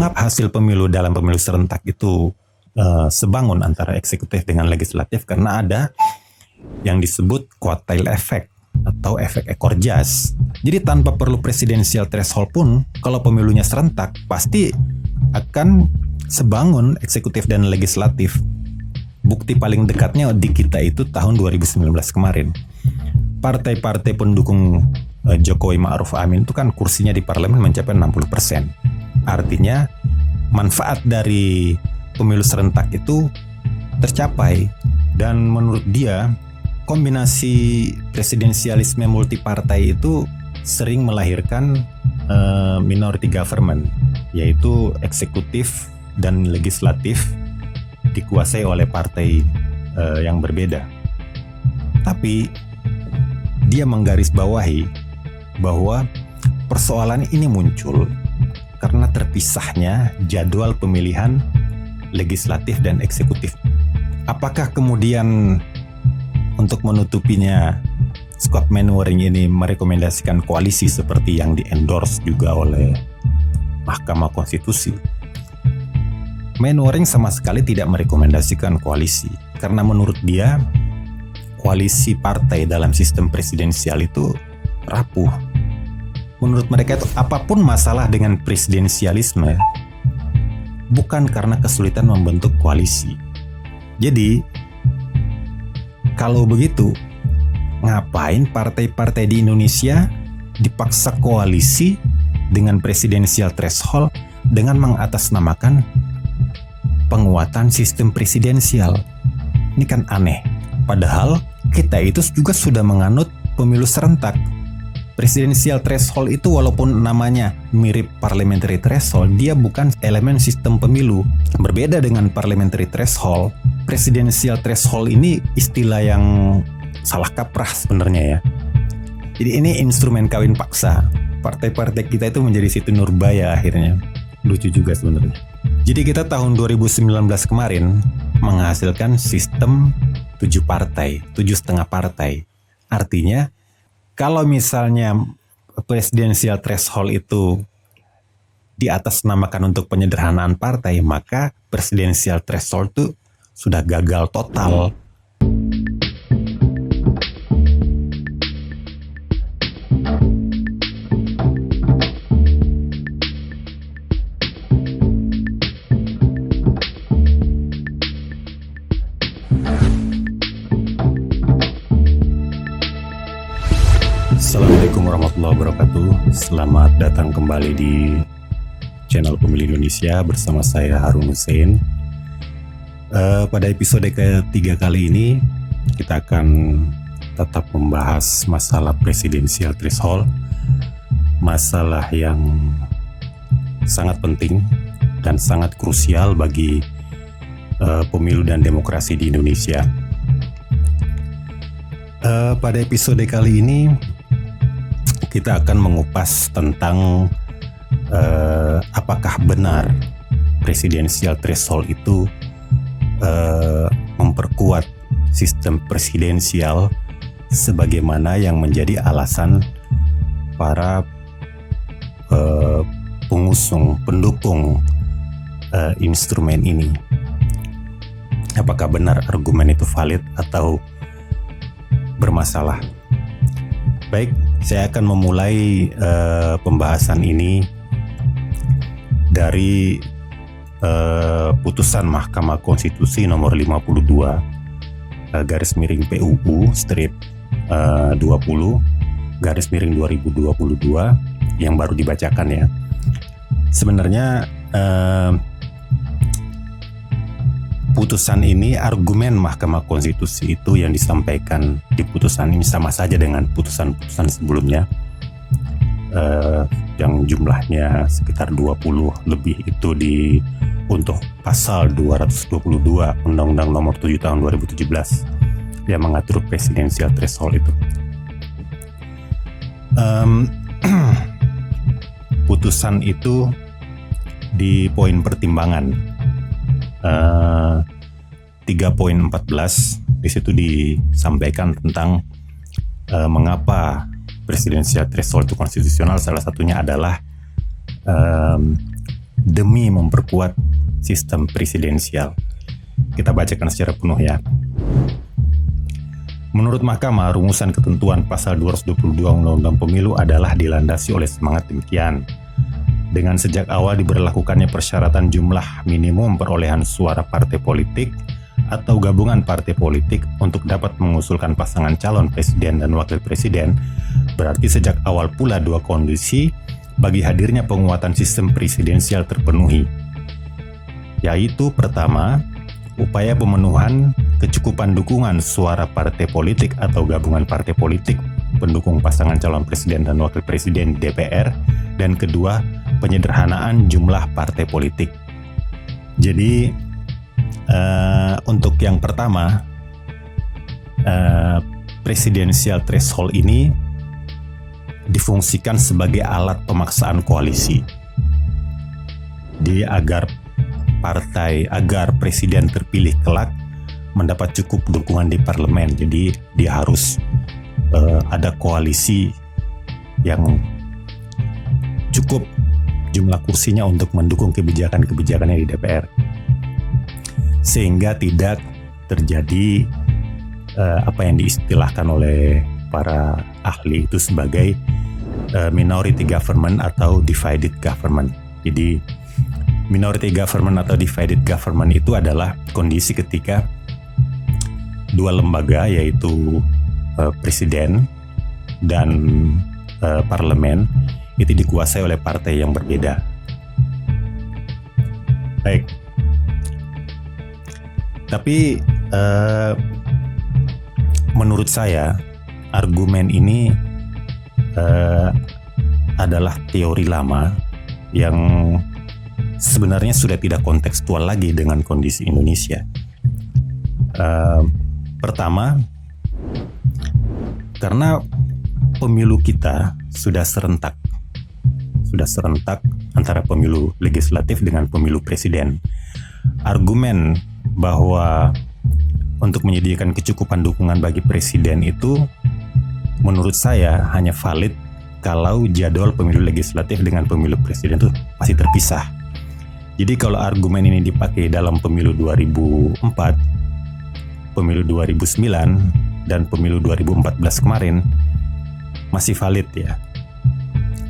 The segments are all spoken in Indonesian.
mengapa hasil pemilu dalam pemilu serentak itu sebangun antara eksekutif dengan legislatif? Karena ada yang disebut quartile effect atau efek ekor jas. Jadi tanpa perlu presidensial threshold pun, kalau pemilunya serentak, pasti akan sebangun eksekutif dan legislatif. Bukti paling dekatnya di kita itu tahun 2019 kemarin. Partai-partai pendukung Jokowi Ma'ruf Amin itu kan kursinya di parlemen mencapai 60%. Artinya manfaat dari pemilu serentak itu tercapai. Dan menurut dia, kombinasi presidensialisme multipartai itu sering melahirkan minority government, yaitu eksekutif dan legislatif dikuasai oleh partai yang berbeda. Tapi dia menggarisbawahi bahwa persoalan ini muncul karena terpisahnya jadwal pemilihan legislatif dan eksekutif. Apakah kemudian untuk menutupinya squad maneuvering ini merekomendasikan koalisi seperti yang di-endorse juga oleh Mahkamah Konstitusi? Maneuvering sama sekali tidak merekomendasikan koalisi, karena menurut dia koalisi partai dalam sistem presidensial itu rapuh. Menurut mereka itu apapun masalah dengan presidensialisme bukan karena kesulitan membentuk koalisi. Jadi kalau begitu, ngapain partai-partai di Indonesia dipaksa koalisi dengan presidensial threshold dengan mengatasnamakan penguatan sistem presidensial? Ini kan aneh. Padahal kita itu juga sudah menganut pemilu serentak. Presidensial threshold itu walaupun namanya mirip parliamentary threshold, dia bukan elemen sistem pemilu. Berbeda dengan parliamentary threshold, presidensial threshold ini istilah yang salah kaprah sebenarnya ya. Jadi ini instrumen kawin paksa. Partai-partai kita itu menjadi Siti Nurbaya akhirnya. Lucu juga sebenarnya. Jadi kita tahun 2019 kemarin menghasilkan sistem 7 partai, 7,5 partai. Artinya kalau misalnya presidensial threshold itu diatasnamakan untuk penyederhanaan partai, maka presidensial threshold itu sudah gagal total. Assalamualaikum warahmatullahi wabarakatuh. Selamat datang kembali di channel Pemilih Indonesia bersama saya Harun Hussein. Pada episode ketiga kali ini kita akan tetap membahas masalah presidensial threshold, masalah yang sangat penting dan sangat krusial bagi pemilu dan demokrasi di Indonesia. Pada episode kali ini kita akan mengupas tentang apakah benar presidensial threshold itu memperkuat sistem presidensial sebagaimana yang menjadi alasan para pendukung instrumen ini. Apakah benar argumen itu valid atau bermasalah? Baik, saya akan memulai pembahasan ini dari putusan Mahkamah Konstitusi nomor 52 garis miring PUU strip 20 garis miring 2022 yang baru dibacakan ya. Sebenarnya putusan ini, argumen Mahkamah Konstitusi itu yang disampaikan di putusan ini sama saja dengan putusan-putusan sebelumnya, yang jumlahnya sekitar 20 lebih itu untuk pasal 222 Undang-Undang Nomor 7 Tahun 2017 yang mengatur presidensial threshold itu. Putusan itu di poin pertimbangan 3.14 di situ disampaikan tentang mengapa presidensial threshold itu konstitusional. Salah satunya adalah demi memperkuat sistem presidensial. Kita bacakan secara penuh ya. Menurut Mahkamah, rumusan ketentuan pasal 222 Undang-Undang Pemilu adalah dilandasi oleh semangat demikian. Dengan sejak awal diberlakukannya persyaratan jumlah minimum perolehan suara partai politik atau gabungan partai politik untuk dapat mengusulkan pasangan calon presiden dan wakil presiden, berarti sejak awal pula dua kondisi bagi hadirnya penguatan sistem presidensial terpenuhi. Yaitu pertama, upaya pemenuhan kecukupan dukungan suara partai politik atau gabungan partai politik pendukung pasangan calon presiden dan wakil presiden di DPR, dan kedua, penyederhanaan jumlah partai politik. Jadi untuk yang pertama, presidensial threshold ini difungsikan sebagai alat pemaksaan koalisi. Agar presiden terpilih kelak mendapat cukup dukungan di parlemen. Jadi dia harus ada koalisi yang cukup jumlah kursinya untuk mendukung kebijakan-kebijakannya di DPR, sehingga tidak terjadi apa yang diistilahkan oleh para ahli itu sebagai minority government atau divided government. Jadi minority government atau divided government itu adalah kondisi ketika dua lembaga, yaitu presiden dan parlemen, itu dikuasai oleh partai yang berbeda. Baik. Tapi menurut saya argumen ini adalah teori lama yang sebenarnya sudah tidak kontekstual lagi dengan kondisi Indonesia. Pertama, karena pemilu kita sudah serentak antara pemilu legislatif dengan pemilu presiden. Argumen bahwa untuk menyediakan kecukupan dukungan bagi presiden itu menurut saya hanya valid kalau jadwal pemilu legislatif dengan pemilu presiden itu masih terpisah. Jadi kalau argumen ini dipakai dalam pemilu 2004, pemilu 2009, dan pemilu 2014 kemarin masih valid ya.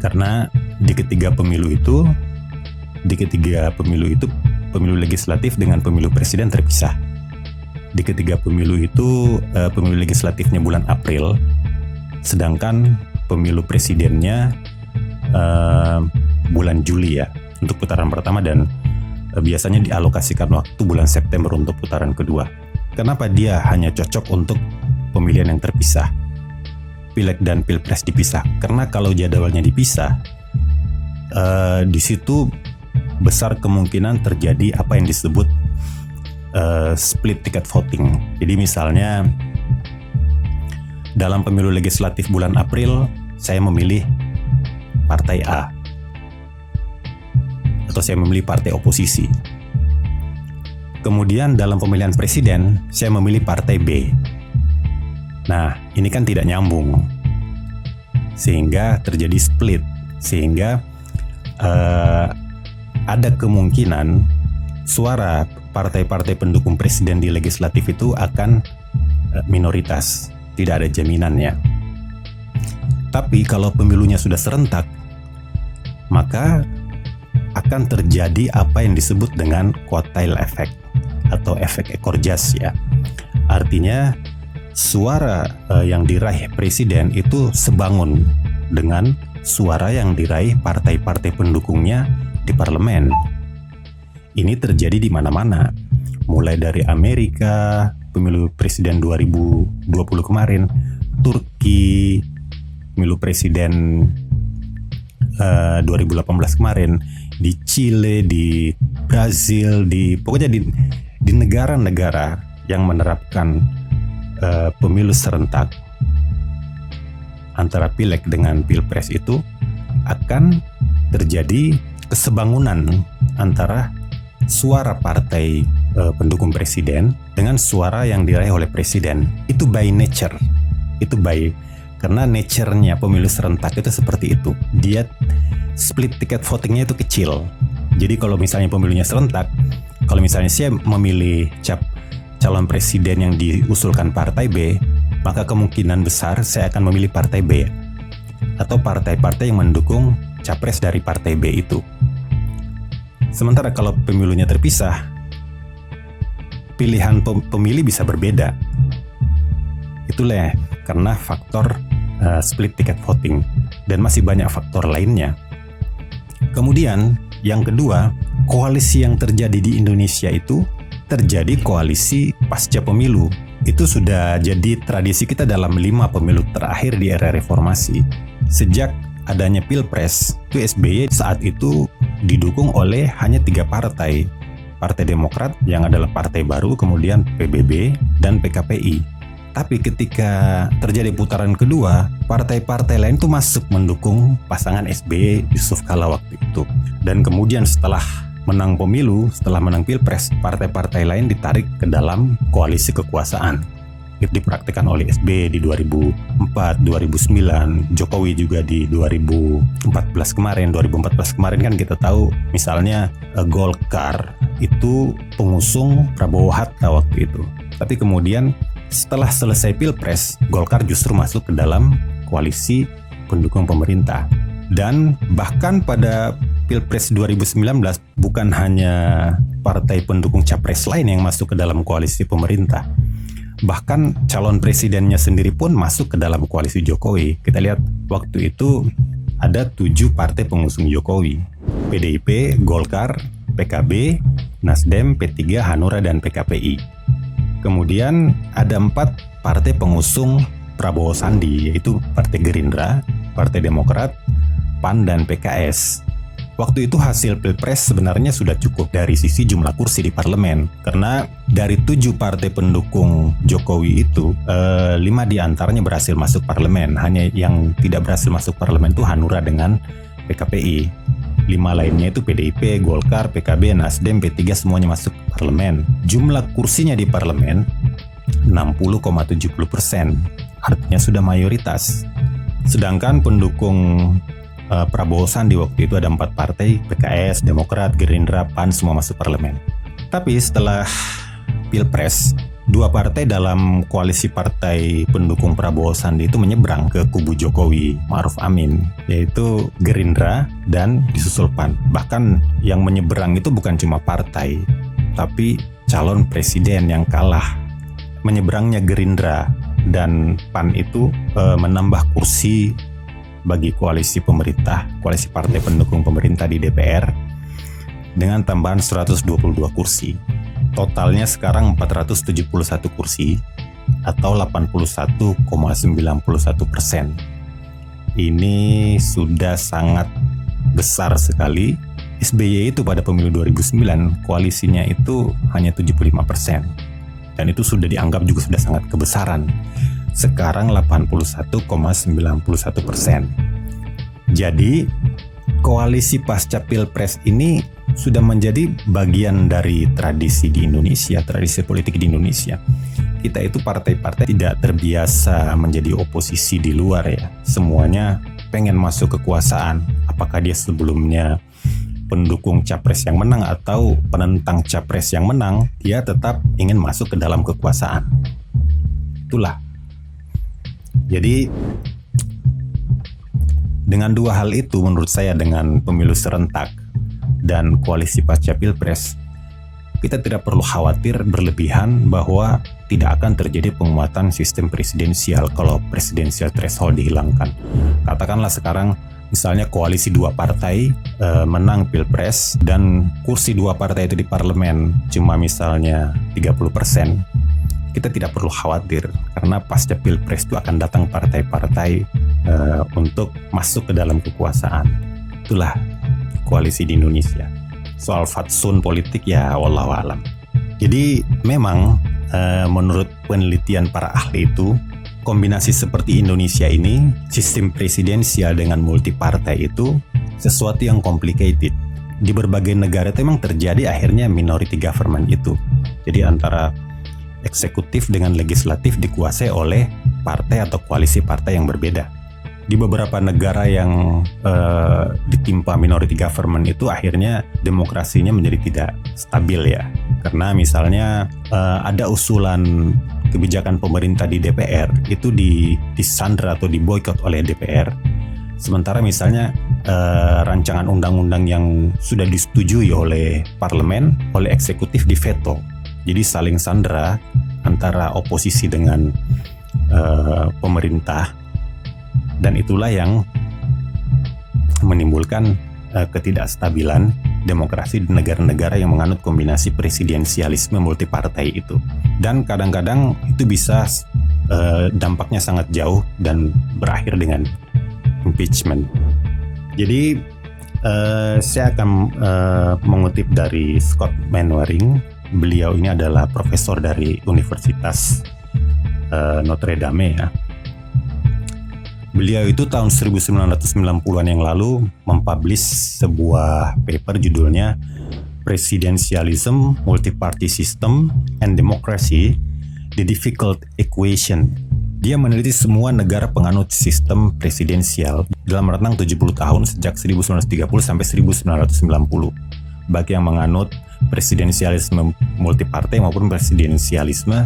Karena di ketiga pemilu itu pemilu legislatif dengan pemilu presiden terpisah. Di ketiga pemilu itu pemilu legislatifnya bulan April, sedangkan pemilu presidennya bulan Juli ya untuk putaran pertama, dan biasanya dialokasikan waktu bulan September untuk putaran kedua. Kenapa dia hanya cocok untuk pemilihan yang terpisah? Pileg dan Pilpres dipisah. Karena kalau jadwalnya dipisah, di situ besar kemungkinan terjadi apa yang disebut split ticket voting. Jadi misalnya dalam pemilu legislatif bulan April, saya memilih partai A, atau saya memilih partai oposisi. Kemudian dalam pemilihan presiden, saya memilih partai B. Nah, ini kan tidak nyambung, sehingga terjadi split, sehingga ada kemungkinan suara partai-partai pendukung presiden di legislatif itu akan minoritas, tidak ada jaminannya. Tapi kalau pemilunya sudah serentak, maka akan terjadi apa yang disebut dengan quartile effect atau efek ekor jas ya. Artinya suara yang diraih presiden itu sebangun dengan suara yang diraih partai-partai pendukungnya di parlemen. Ini terjadi di mana-mana, mulai dari Amerika, pemilu presiden 2020 kemarin, Turki, pemilu presiden 2018 kemarin, di Chile, di Brazil, pokoknya di negara-negara yang menerapkan pemilu serentak antara pileg dengan pilpres itu akan terjadi kesebangunan antara suara partai pendukung presiden dengan suara yang diraih oleh presiden. Itu by nature, karena nature-nya pemilu serentak itu seperti itu. Dia split ticket voting-nya itu kecil. Jadi kalau misalnya pemilunya serentak, kalau misalnya saya memilih calon presiden yang diusulkan partai B, maka kemungkinan besar saya akan memilih partai B atau partai-partai yang mendukung capres dari partai B itu. Sementara kalau pemilunya terpisah, pilihan pemilih bisa berbeda. Itulah karena faktor split ticket voting dan masih banyak faktor lainnya. Kemudian yang kedua, koalisi yang terjadi di Indonesia itu terjadi koalisi pasca pemilu. Itu sudah jadi tradisi kita dalam 5 pemilu terakhir di era reformasi. Sejak adanya Pilpres, itu SBY saat itu didukung oleh hanya 3 partai. Partai Demokrat yang adalah partai baru, kemudian PBB dan PKPI. Tapi ketika terjadi putaran kedua, partai-partai lain tuh masuk mendukung pasangan SBY Yusuf Kala waktu itu. Dan kemudian setelah menang pemilu, setelah menang Pilpres, partai-partai lain ditarik ke dalam koalisi kekuasaan. Itu dipraktikkan oleh SBY di 2004, 2009, Jokowi juga di 2014 kemarin. 2014 kemarin kan kita tahu misalnya Golkar itu pengusung Prabowo Hatta waktu itu. Tapi kemudian setelah selesai Pilpres, Golkar justru masuk ke dalam koalisi pendukung pemerintah. Dan bahkan pada Pilpres 2019 bukan hanya partai pendukung capres lain yang masuk ke dalam koalisi pemerintah. Bahkan calon presidennya sendiri pun masuk ke dalam koalisi Jokowi. Kita lihat waktu itu ada 7 partai pengusung Jokowi. PDIP, Golkar, PKB, Nasdem, P3, Hanura, dan PKPI. Kemudian ada 4 partai pengusung Prabowo Sandi, yaitu Partai Gerindra, Partai Demokrat, PAN, dan PKS. Waktu itu hasil Pilpres sebenarnya sudah cukup dari sisi jumlah kursi di parlemen. Karena dari 7 partai pendukung Jokowi itu, 5 diantaranya berhasil masuk parlemen. Hanya yang tidak berhasil masuk parlemen itu Hanura dengan PKPI. 5 lainnya itu PDIP, Golkar, PKB, Nasdem, P3 semuanya masuk parlemen. Jumlah kursinya di parlemen 60,70%, artinya sudah mayoritas. Sedangkan pendukung Prabowo Sandi waktu itu ada 4 partai, PKS, Demokrat, Gerindra, PAN semua masuk parlemen. Tapi setelah Pilpres, 2 partai dalam koalisi partai pendukung Prabowo Sandi itu menyeberang ke kubu Jokowi Ma'ruf Amin, yaitu Gerindra dan disusul PAN. Bahkan yang menyeberang itu bukan cuma partai, tapi calon presiden yang kalah. Menyeberangnya Gerindra dan PAN itu menambah kursi bagi koalisi pemerintah, koalisi partai pendukung pemerintah di DPR dengan tambahan 122 kursi. Totalnya sekarang 471 kursi atau 81,91%. Ini sudah sangat besar sekali. SBY itu pada pemilu 2009 koalisinya itu hanya 75%. Dan itu sudah dianggap juga sudah sangat kebesaran. Sekarang 81,91%. Jadi koalisi pasca Pilpres ini sudah menjadi bagian dari tradisi di Indonesia, tradisi politik di Indonesia. Kita itu partai-partai tidak terbiasa menjadi oposisi di luar ya. Semuanya pengen masuk kekuasaan. Apakah dia sebelumnya pendukung capres yang menang atau penentang capres yang menang, dia tetap ingin masuk ke dalam kekuasaan. Itulah. Jadi dengan 2 hal itu menurut saya, dengan pemilu serentak dan koalisi pasca Pilpres, kita tidak perlu khawatir berlebihan bahwa tidak akan terjadi penguatan sistem presidensial kalau presidensial threshold dihilangkan. Katakanlah sekarang misalnya koalisi 2 partai menang Pilpres dan kursi 2 partai itu di parlemen cuma misalnya 30%. Kita tidak perlu khawatir karena pasca Pilpres itu akan datang partai-partai untuk masuk ke dalam kekuasaan. Itulah koalisi di Indonesia. Soal fatsun politik ya wallahu alam. Jadi memang menurut penelitian para ahli itu, kombinasi seperti Indonesia ini, sistem presidensial dengan multipartai itu sesuatu yang complicated. Di berbagai negara itu memang terjadi akhirnya minority government itu. Jadi antara eksekutif dengan legislatif dikuasai oleh partai atau koalisi partai yang berbeda. di beberapa negara yang ditimpa minority government itu akhirnya demokrasinya menjadi tidak stabil ya. Karena misalnya ada usulan kebijakan pemerintah di DPR itu disandra atau diboikot oleh DPR. Sementara misalnya rancangan undang-undang yang sudah disetujui oleh parlemen, oleh eksekutif diveto. Jadi saling sandra antara oposisi dengan pemerintah. Dan itulah yang menimbulkan ketidakstabilan demokrasi di negara-negara yang menganut kombinasi presidensialisme multipartai itu. Dan kadang-kadang itu bisa dampaknya sangat jauh dan berakhir dengan impeachment. Jadi saya akan mengutip dari Scott Mainwaring. Beliau ini adalah profesor dari Universitas Notre Dame ya. Beliau itu tahun 1990-an yang lalu mempublish sebuah paper judulnya Presidentialism, Multi-Party System, and Democracy, The Difficult Equation. Dia meneliti semua negara penganut sistem presidensial dalam rentang 70 tahun sejak 1930 sampai 1990. Baik yang menganut presidensialisme multipartai maupun presidensialisme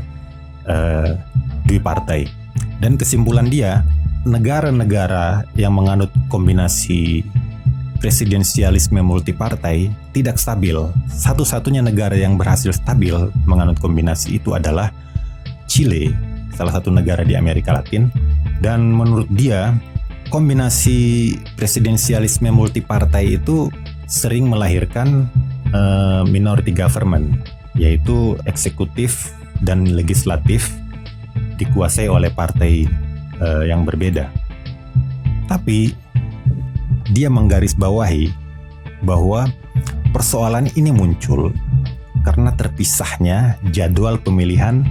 duipartai. Dan kesimpulan dia, negara-negara yang menganut kombinasi presidensialisme multipartai tidak stabil. Satu-satunya negara yang berhasil stabil menganut kombinasi itu adalah Chile, salah satu negara di Amerika Latin. Dan menurut dia, kombinasi presidensialisme multipartai itu sering melahirkan minority government, yaitu eksekutif dan legislatif dikuasai oleh partai yang berbeda. Tapi dia menggarisbawahi bahwa persoalan ini muncul karena terpisahnya jadwal pemilihan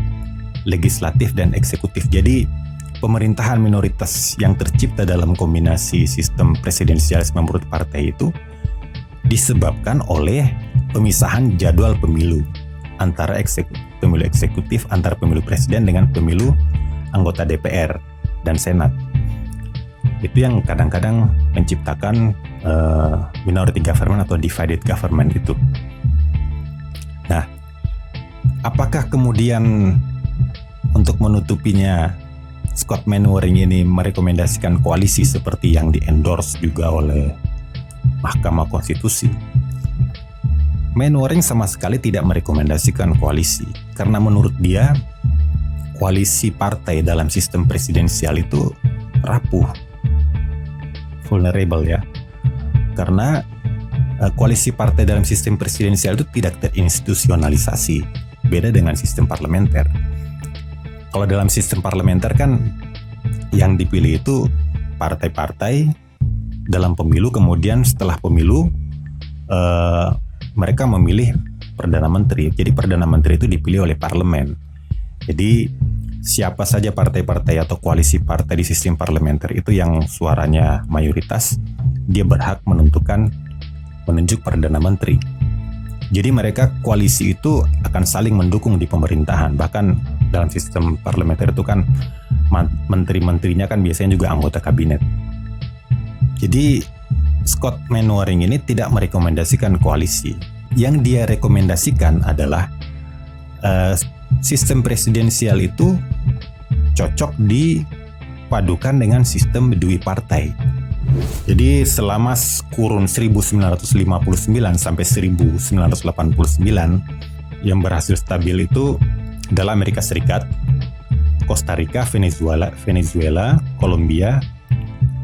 legislatif dan eksekutif. Jadi pemerintahan minoritas yang tercipta dalam kombinasi sistem presidensialisme multipartai itu disebabkan oleh pemisahan jadwal pemilu antara pemilu eksekutif, antara pemilu presiden dengan pemilu anggota DPR dan Senat. Itu yang kadang-kadang menciptakan minority government atau divided government itu. Nah, apakah kemudian untuk menutupinya Scott Mainwaring ini merekomendasikan koalisi seperti yang di-endorse juga oleh Mahkamah Konstitusi? Mainwaring sama sekali tidak merekomendasikan koalisi karena menurut dia koalisi partai dalam sistem presidensial itu rapuh, vulnerable ya. Karena koalisi partai dalam sistem presidensial itu tidak terinstitusionalisasi, beda dengan sistem parlementer. Kalau dalam sistem parlementer kan yang dipilih itu partai-partai dalam pemilu, kemudian setelah pemilu mereka memilih Perdana Menteri. Jadi Perdana Menteri itu dipilih oleh parlemen. Jadi siapa saja partai-partai atau koalisi partai di sistem parlementer itu yang suaranya mayoritas, dia berhak menunjuk Perdana Menteri. Jadi mereka koalisi itu akan saling mendukung di pemerintahan. Bahkan dalam sistem parlementer itu kan menteri-menterinya kan biasanya juga anggota kabinet. Jadi Scott Mainwaring ini tidak merekomendasikan koalisi. Yang dia rekomendasikan adalah sistem presidensial itu cocok dipadukan dengan sistem duipartai. Jadi selama kurun 1959 sampai 1989 yang berhasil stabil itu adalah Amerika Serikat, Costa Rica, Venezuela, Kolombia,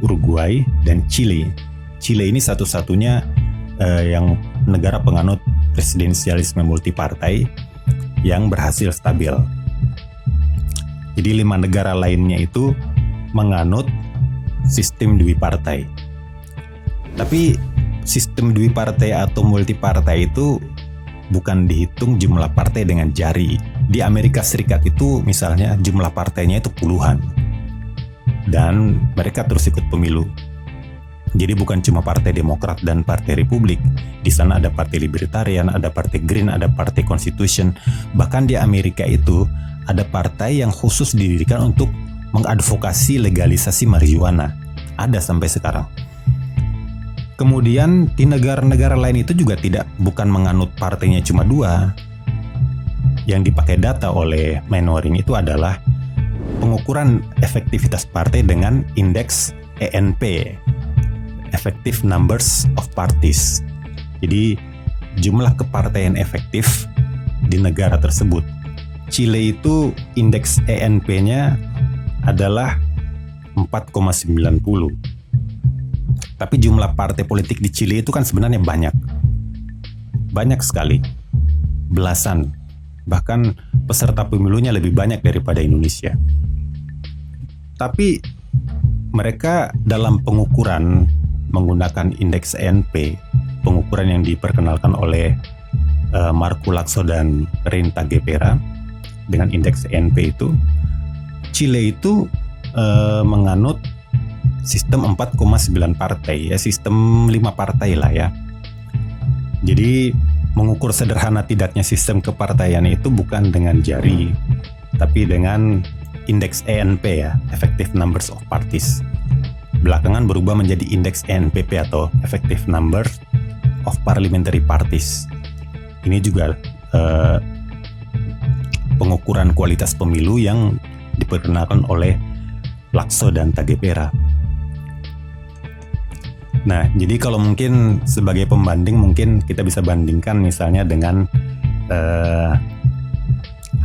Uruguay, dan Chile. Chile ini satu-satunya yang negara penganut presidensialisme multipartai yang berhasil stabil. Jadi 5 negara lainnya itu menganut sistem duipartai. Tapi sistem duipartai atau multipartai itu bukan dihitung jumlah partai dengan jari. Di Amerika Serikat itu misalnya jumlah partainya itu puluhan. Dan mereka terus ikut pemilu. Jadi bukan cuma Partai Demokrat dan Partai Republik. Di sana ada Partai Libertarian, ada Partai Green, ada Partai Constitution. Bahkan di Amerika itu ada partai yang khusus didirikan untuk mengadvokasi legalisasi marijuana. ada sampai sekarang. Kemudian di negara-negara lain itu juga bukan menganut partainya cuma 2. Yang dipakai data oleh Manwaring itu adalah pengukuran efektivitas partai dengan indeks ENP, Effective Numbers of Parties. Jadi jumlah kepartaian efektif di negara tersebut. Chile itu indeks ENP-nya adalah 4,90. Tapi jumlah partai politik di Chile itu kan sebenarnya banyak. Banyak sekali. Belasan. Bahkan peserta pemilunya lebih banyak daripada Indonesia. Tapi mereka dalam pengukuran menggunakan indeks ENP, pengukuran yang diperkenalkan oleh Marco Laxo dan Rein Taguepera dengan indeks ENP itu, Chile itu menganut sistem 4,9 partai, ya sistem 5 partai lah ya. Jadi mengukur sederhana tidaknya sistem kepartaian itu bukan dengan jari, tapi dengan indeks ENP ya, Effective Numbers of Parties. Belakangan berubah menjadi indeks ENPP atau Effective Numbers of Parliamentary Parties. Ini juga pengukuran kualitas pemilu yang diperkenalkan oleh Laxo dan Taguepera. Nah, jadi kalau mungkin sebagai pembanding, mungkin kita bisa bandingkan misalnya dengan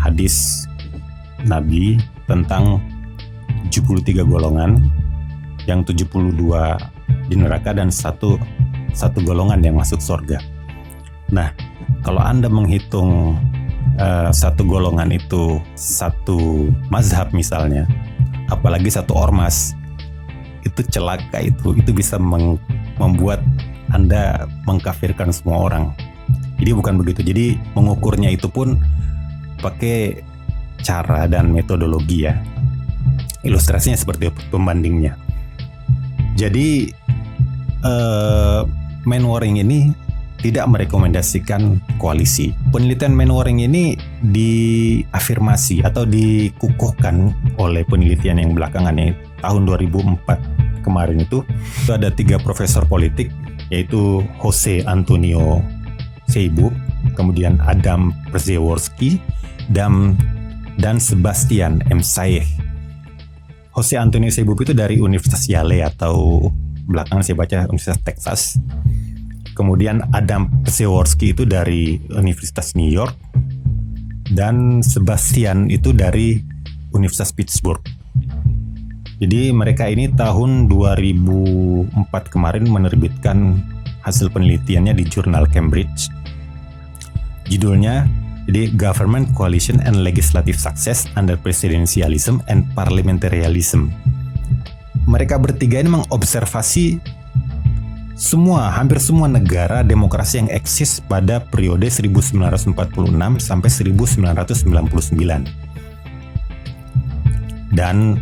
hadis Nabi tentang 73 golongan, yang 72 di neraka dan satu golongan yang masuk surga. Nah, kalau Anda menghitung satu golongan itu satu mazhab misalnya, apalagi satu ormas, itu celaka, itu bisa membuat Anda mengkafirkan semua orang. Jadi bukan begitu. Jadi mengukurnya itu pun pakai cara dan metodologi ya. Ilustrasinya seperti pembandingnya. Jadi Manwaring ini tidak merekomendasikan koalisi. Penelitian Manwaring ini diafirmasi atau dikukuhkan oleh penelitian yang belakangan ini. Tahun 2004 kemarin itu ada 3 profesor politik, yaitu Jose Antonio Seibu, kemudian Adam Przeworski, dan Sebastian M. Saeh. Jose Antonio Seibu itu dari Universitas Yale atau belakangan saya baca Universitas Texas. Kemudian Adam Przeworski itu dari Universitas New York, dan Sebastian itu dari Universitas Pittsburgh. Jadi mereka ini tahun 2004 kemarin menerbitkan hasil penelitiannya di jurnal Cambridge. Judulnya jadi Government Coalition and Legislative Success Under Presidentialism and Parliamentarianism. Mereka bertiga ini mengobservasi hampir semua negara demokrasi yang eksis pada periode 1946 sampai 1999. Dan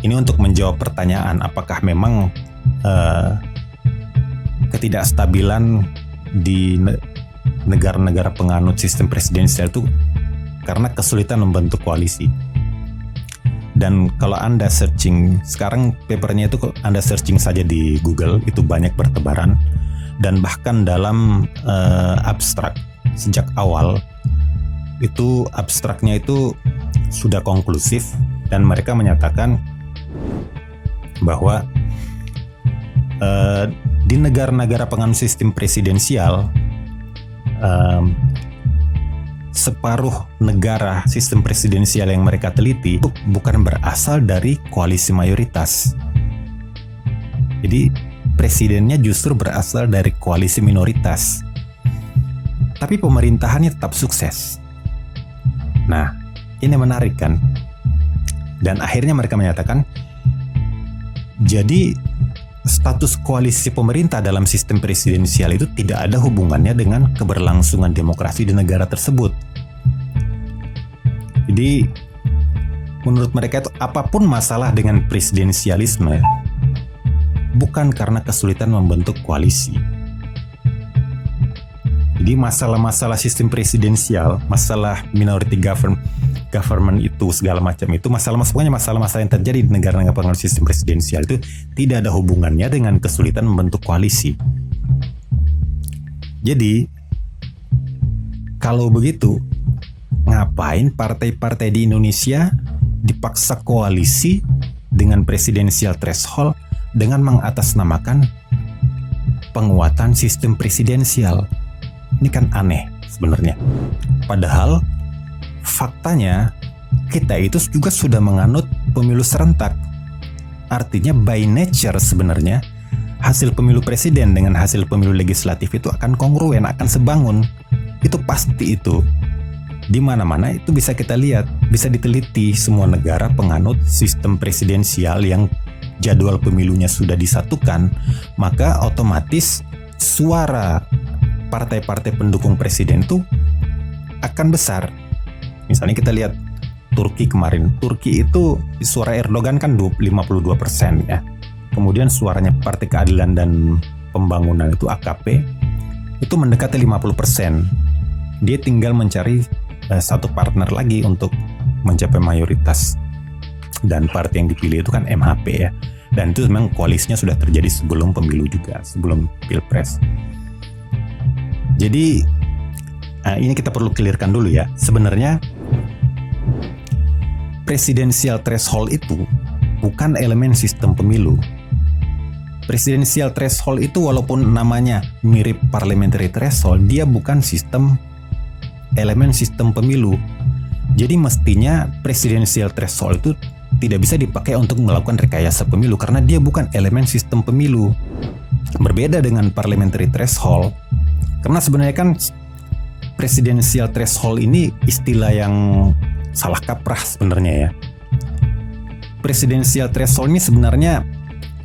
ini untuk menjawab pertanyaan apakah memang ketidakstabilan di negara-negara penganut sistem presidensial itu karena kesulitan membentuk koalisi. Dan kalau Anda searching sekarang papernya itu, Anda searching saja di Google itu banyak bertebaran, dan bahkan dalam abstrak sejak awal itu abstraknya itu sudah konklusif, dan mereka menyatakan bahwa di negara-negara penganut sistem presidensial, separuh negara sistem presidensial yang mereka teliti bukan berasal dari koalisi mayoritas. Jadi presidennya justru berasal dari koalisi minoritas. Tapi pemerintahannya tetap sukses. Nah, ini menarik kan? Dan akhirnya mereka menyatakan, jadi status koalisi pemerintah dalam sistem presidensial itu tidak ada hubungannya dengan keberlangsungan demokrasi di negara tersebut. Jadi menurut mereka itu apapun masalah dengan presidensialisme bukan karena kesulitan membentuk koalisi. Jadi masalah-masalah sistem presidensial, masalah minority government government itu segala macam itu pokoknya masalah-masalah yang terjadi di negara-negara penganut sistem presidensial itu tidak ada hubungannya dengan kesulitan membentuk koalisi. Jadi kalau begitu, ngapain partai-partai di Indonesia dipaksa koalisi dengan presidensial threshold dengan mengatasnamakan penguatan sistem presidensial? Ini kan aneh sebenarnya. Padahal faktanya kita itu juga sudah menganut pemilu serentak. Artinya by nature sebenarnya hasil pemilu presiden dengan hasil pemilu legislatif itu akan kongruen, akan sebangun. Itu pasti itu. Di mana-mana itu bisa kita lihat, bisa diteliti semua negara penganut sistem presidensial yang jadwal pemilunya sudah disatukan, maka otomatis suara partai-partai pendukung presiden itu akan besar. Misalnya kita lihat Turki kemarin. Turki itu suara Erdogan kan 52% ya. Kemudian suaranya Partai Keadilan dan Pembangunan itu AKP itu mendekati 50%. Dia tinggal mencari satu partner lagi untuk mencapai mayoritas. Dan partai yang dipilih itu kan MHP ya. Dan itu memang koalisinya sudah terjadi sebelum pemilu juga, sebelum Pilpres. Jadi ini kita perlu clearkan dulu ya. Sebenarnya presidensial threshold itu bukan elemen sistem pemilu. Presidensial threshold itu walaupun namanya mirip parliamentary threshold, dia bukan elemen sistem pemilu. Jadi mestinya presidensial threshold itu tidak bisa dipakai untuk melakukan rekayasa pemilu karena dia bukan elemen sistem pemilu. Berbeda dengan parliamentary threshold. Karena sebenarnya kan presidensial threshold ini istilah yang salah kaprah sebenarnya ya. Presidensial threshold ini sebenarnya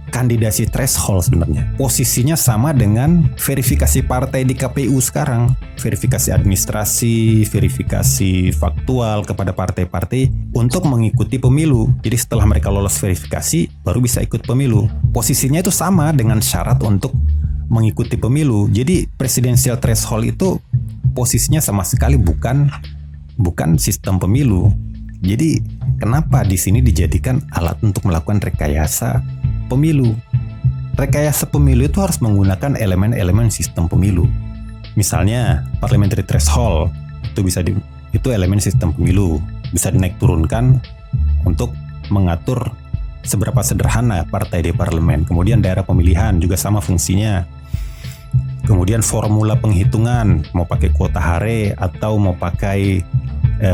kandidasi threshold sebenarnya. Posisinya sama dengan verifikasi partai di KPU sekarang. Verifikasi administrasi, verifikasi faktual kepada partai-partai untuk mengikuti pemilu. Jadi setelah mereka lolos verifikasi, baru bisa ikut pemilu. Posisinya itu sama dengan syarat untuk mengikuti pemilu. Jadi presidensial threshold itu posisinya sama sekali bukan sistem pemilu. Jadi kenapa di sini dijadikan alat untuk melakukan rekayasa pemilu? Rekayasa pemilu itu harus menggunakan elemen-elemen sistem pemilu. Misalnya parliamentary threshold itu elemen sistem pemilu, bisa dinaik turunkan untuk mengatur seberapa sederhana partai di parlemen. Kemudian daerah pemilihan juga sama fungsinya. Kemudian formula penghitungan, mau pakai kuota hare atau mau pakai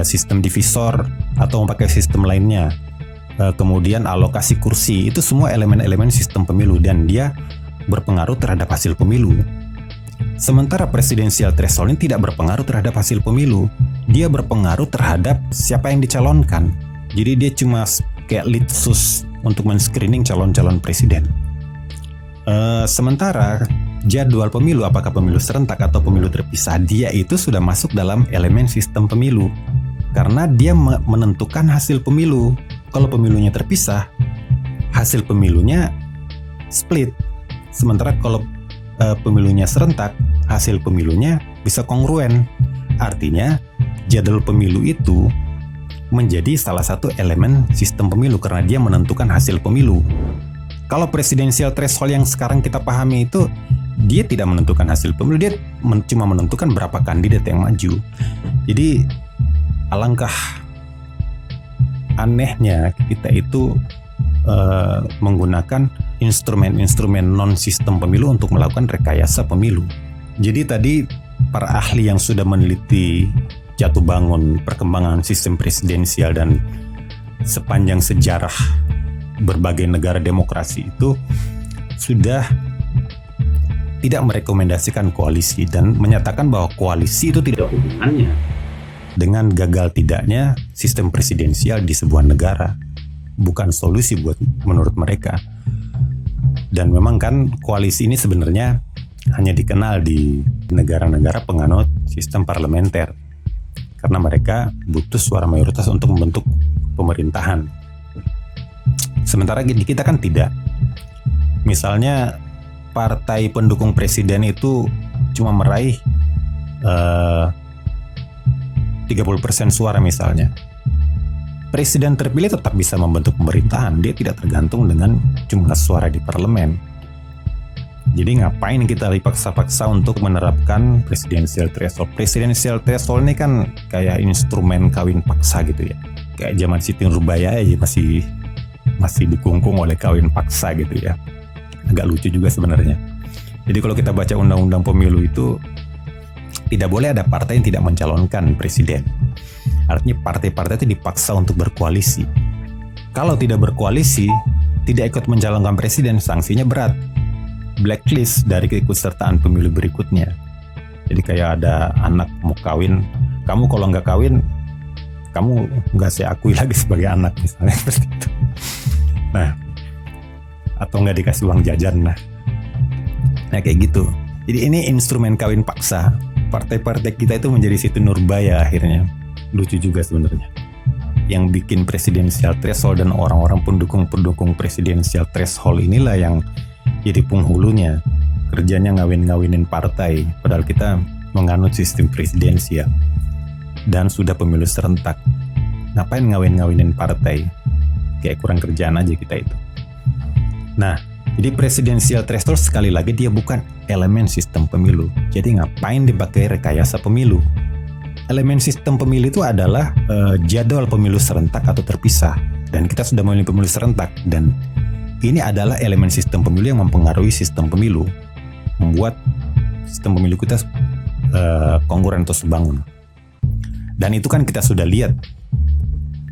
sistem divisor atau mau pakai sistem lainnya. Kemudian alokasi kursi, itu semua elemen-elemen sistem pemilu dan dia berpengaruh terhadap hasil pemilu. Sementara presidensial threshold ini tidak berpengaruh terhadap hasil pemilu. Dia berpengaruh terhadap siapa yang dicalonkan. Jadi dia cuma kayak litsus untuk men-screening calon-calon presiden. Sementara jadwal pemilu, apakah pemilu serentak atau pemilu terpisah, dia itu sudah masuk dalam elemen sistem pemilu karena dia menentukan hasil pemilu. Kalau pemilunya terpisah, hasil pemilunya split. Sementara kalau pemilunya serentak, hasil pemilunya bisa kongruen. Artinya jadwal pemilu itu menjadi salah satu elemen sistem pemilu karena dia menentukan hasil pemilu. Kalau presidensial threshold yang sekarang kita pahami itu, dia tidak menentukan hasil pemilu, dia cuma menentukan berapa kandidat yang maju. Jadi alangkah anehnya kita itu menggunakan instrumen-instrumen non-sistem pemilu untuk melakukan rekayasa pemilu. Jadi tadi para ahli yang sudah meneliti jatuh bangun perkembangan sistem presidensial dan sepanjang sejarah berbagai negara demokrasi itu sudah tidak merekomendasikan koalisi dan menyatakan bahwa koalisi itu tidak hubungannya dengan gagal tidaknya sistem presidensial di sebuah negara. Bukan solusi menurut mereka. Dan memang kan koalisi ini sebenarnya hanya dikenal di negara-negara penganut sistem parlementer karena mereka butuh suara mayoritas untuk membentuk pemerintahan. Sementara di kita kan tidak. Misalnya partai pendukung presiden itu cuma meraih 30% suara misalnya. presiden terpilih tetap bisa membentuk pemerintahan. Dia tidak tergantung dengan jumlah suara di parlemen. Jadi ngapain kita dipaksa-paksa untuk menerapkan presidensial threshold? Presidensial threshold ini kan kayak instrumen kawin paksa gitu ya. Kayak zaman Siti Nurbaya aja masih dikungkung oleh kawin paksa gitu ya. Agak lucu juga sebenarnya. Jadi kalau kita baca undang-undang pemilu itu tidak boleh ada partai yang tidak mencalonkan presiden. Artinya partai-partai itu dipaksa untuk berkoalisi. Kalau tidak berkoalisi, tidak ikut mencalonkan presiden, sanksinya berat. Blacklist dari keikutsertaan pemilu berikutnya. Jadi kayak ada anak mau kawin, kamu kalau nggak kawin, kamu nggak saya akui lagi sebagai anak misalnya seperti itu. Nah, atau nggak dikasih uang jajan, nah kayak gitu. Jadi ini instrumen kawin paksa. Partai-partai kita itu menjadi Siti Nurbaya akhirnya. Lucu juga sebenarnya. Yang bikin presidensial threshold dan orang-orang pendukung presidensial threshold inilah yang jadi penghulunya, kerjanya ngawin-ngawinin partai, padahal kita menganut sistem presidensial dan sudah pemilu serentak. Ngapain ngawin-ngawinin partai? Kayak kurang kerjaan aja kita itu. Nah, jadi presidensial threshold sekali lagi dia bukan elemen sistem pemilu. Jadi ngapain dipakai rekayasa pemilu? Elemen sistem pemilu itu adalah jadwal pemilu serentak atau terpisah. Dan kita sudah memilih pemilu serentak, dan ini adalah elemen sistem pemilu yang mempengaruhi sistem pemilu, membuat sistem pemilu kita kongruen atau sebangun. Dan itu kan kita sudah lihat.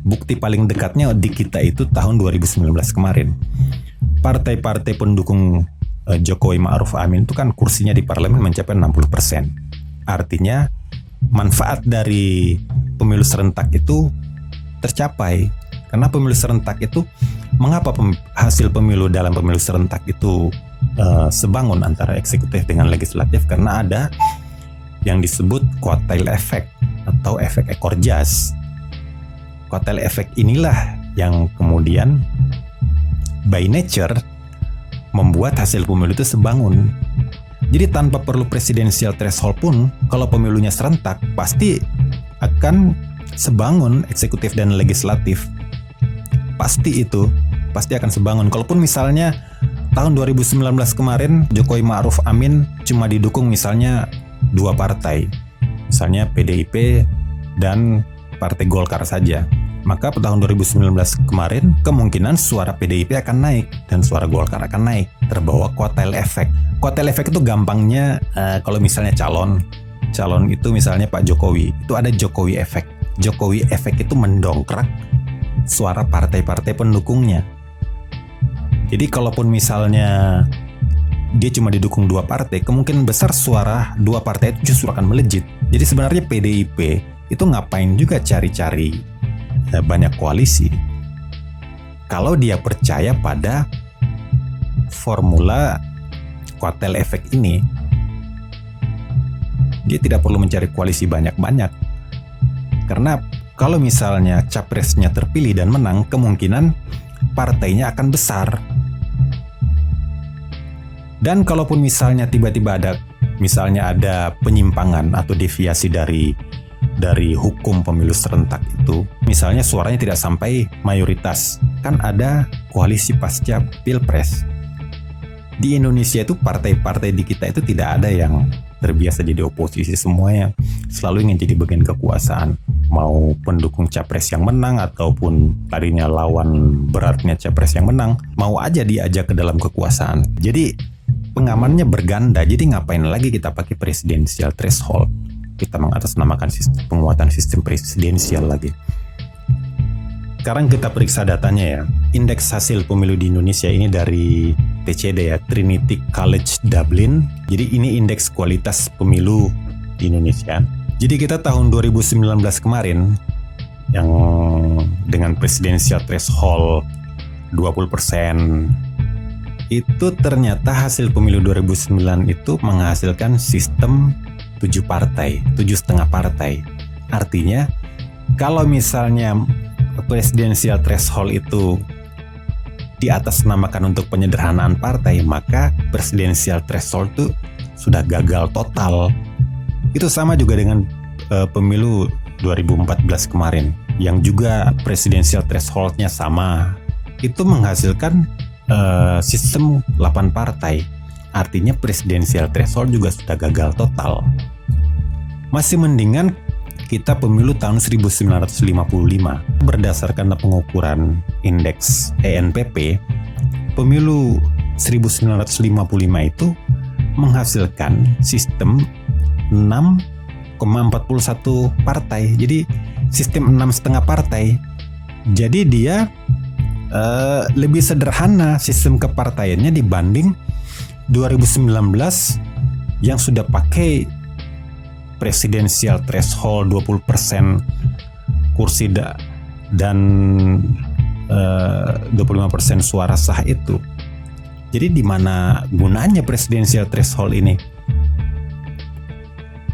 Bukti paling dekatnya di kita itu tahun 2019 kemarin. Partai-partai pendukung Jokowi Ma'ruf Amin itu kan kursinya di parlemen mencapai 60%. Artinya manfaat dari pemilu serentak itu tercapai. Karena pemilu serentak itu, mengapa hasil pemilu dalam pemilu serentak itu sebangun antara eksekutif dengan legislatif? Karena ada yang disebut quartile effect atau efek ekor jas. Quartile effect inilah yang kemudian by nature membuat hasil pemilu itu sebangun. Jadi tanpa perlu presidensial threshold pun, kalau pemilunya serentak, pasti akan sebangun eksekutif dan legislatif. Pasti akan sebangun. Kalaupun misalnya tahun 2019 kemarin Jokowi Ma'ruf Amin cuma didukung misalnya 2 partai, misalnya PDIP dan Partai Golkar saja, maka pada tahun 2019 kemarin kemungkinan suara PDIP akan naik dan suara Golkar akan naik, terbawa quartile effect. Quartile effect itu gampangnya kalau misalnya calon itu misalnya Pak Jokowi, itu ada Jokowi effect. Jokowi effect itu mendongkrak suara partai-partai pendukungnya. Jadi kalaupun misalnya dia cuma didukung 2 partai, kemungkinan besar suara 2 partai itu justru akan melejit. Jadi sebenarnya PDIP itu ngapain juga cari-cari banyak koalisi kalau dia percaya pada formula quartile effect ini. Dia tidak perlu mencari koalisi banyak-banyak, karena kalau misalnya capresnya terpilih dan menang, kemungkinan partainya akan besar. Dan kalaupun misalnya tiba-tiba ada penyimpangan atau deviasi dari hukum pemilu serentak itu, misalnya suaranya tidak sampai mayoritas, kan ada koalisi pasca pilpres. Di Indonesia itu partai-partai di kita itu tidak ada yang terbiasa jadi oposisi, semuanya selalu ingin jadi bagian kekuasaan. Mau pendukung capres yang menang ataupun tadinya lawan beratnya capres yang menang, mau aja diajak ke dalam kekuasaan. Jadi pengamannya berganda. Jadi ngapain lagi kita pakai presidensial threshold? Kita mengatasnamakan penguatan sistem presidensial lagi. Sekarang kita periksa datanya ya. Indeks hasil pemilu di Indonesia ini dari TCD ya, Trinity College Dublin. Jadi ini indeks kualitas pemilu di Indonesia. Jadi kita tahun 2019 kemarin yang dengan presidensial threshold 20%, itu ternyata hasil pemilu 2009 itu menghasilkan sistem 7 partai, 7,5 partai. Artinya kalau misalnya presidensial threshold itu diatasnamakan untuk penyederhanaan partai, maka presidensial threshold itu sudah gagal total. Itu sama juga dengan pemilu 2014 kemarin. yang juga presidensial threshold-nya sama, itu menghasilkan sistem 8 partai. Artinya presidensial threshold juga sudah gagal total. Masih mendingan kita pemilu tahun 1955. Berdasarkan pengukuran indeks ENPP, pemilu 1955 itu menghasilkan sistem 6,41 partai. Jadi sistem 6,5 partai. Jadi dia lebih sederhana sistem kepartaiannya dibanding 2019 yang sudah pakai presidensial threshold 20% kursi dan 25% suara sah itu. Jadi di mana gunanya presidensial threshold ini?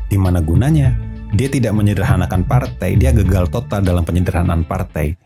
Di mana gunanya? Dia tidak menyederhanakan partai, dia gagal total dalam penyederhanaan partai.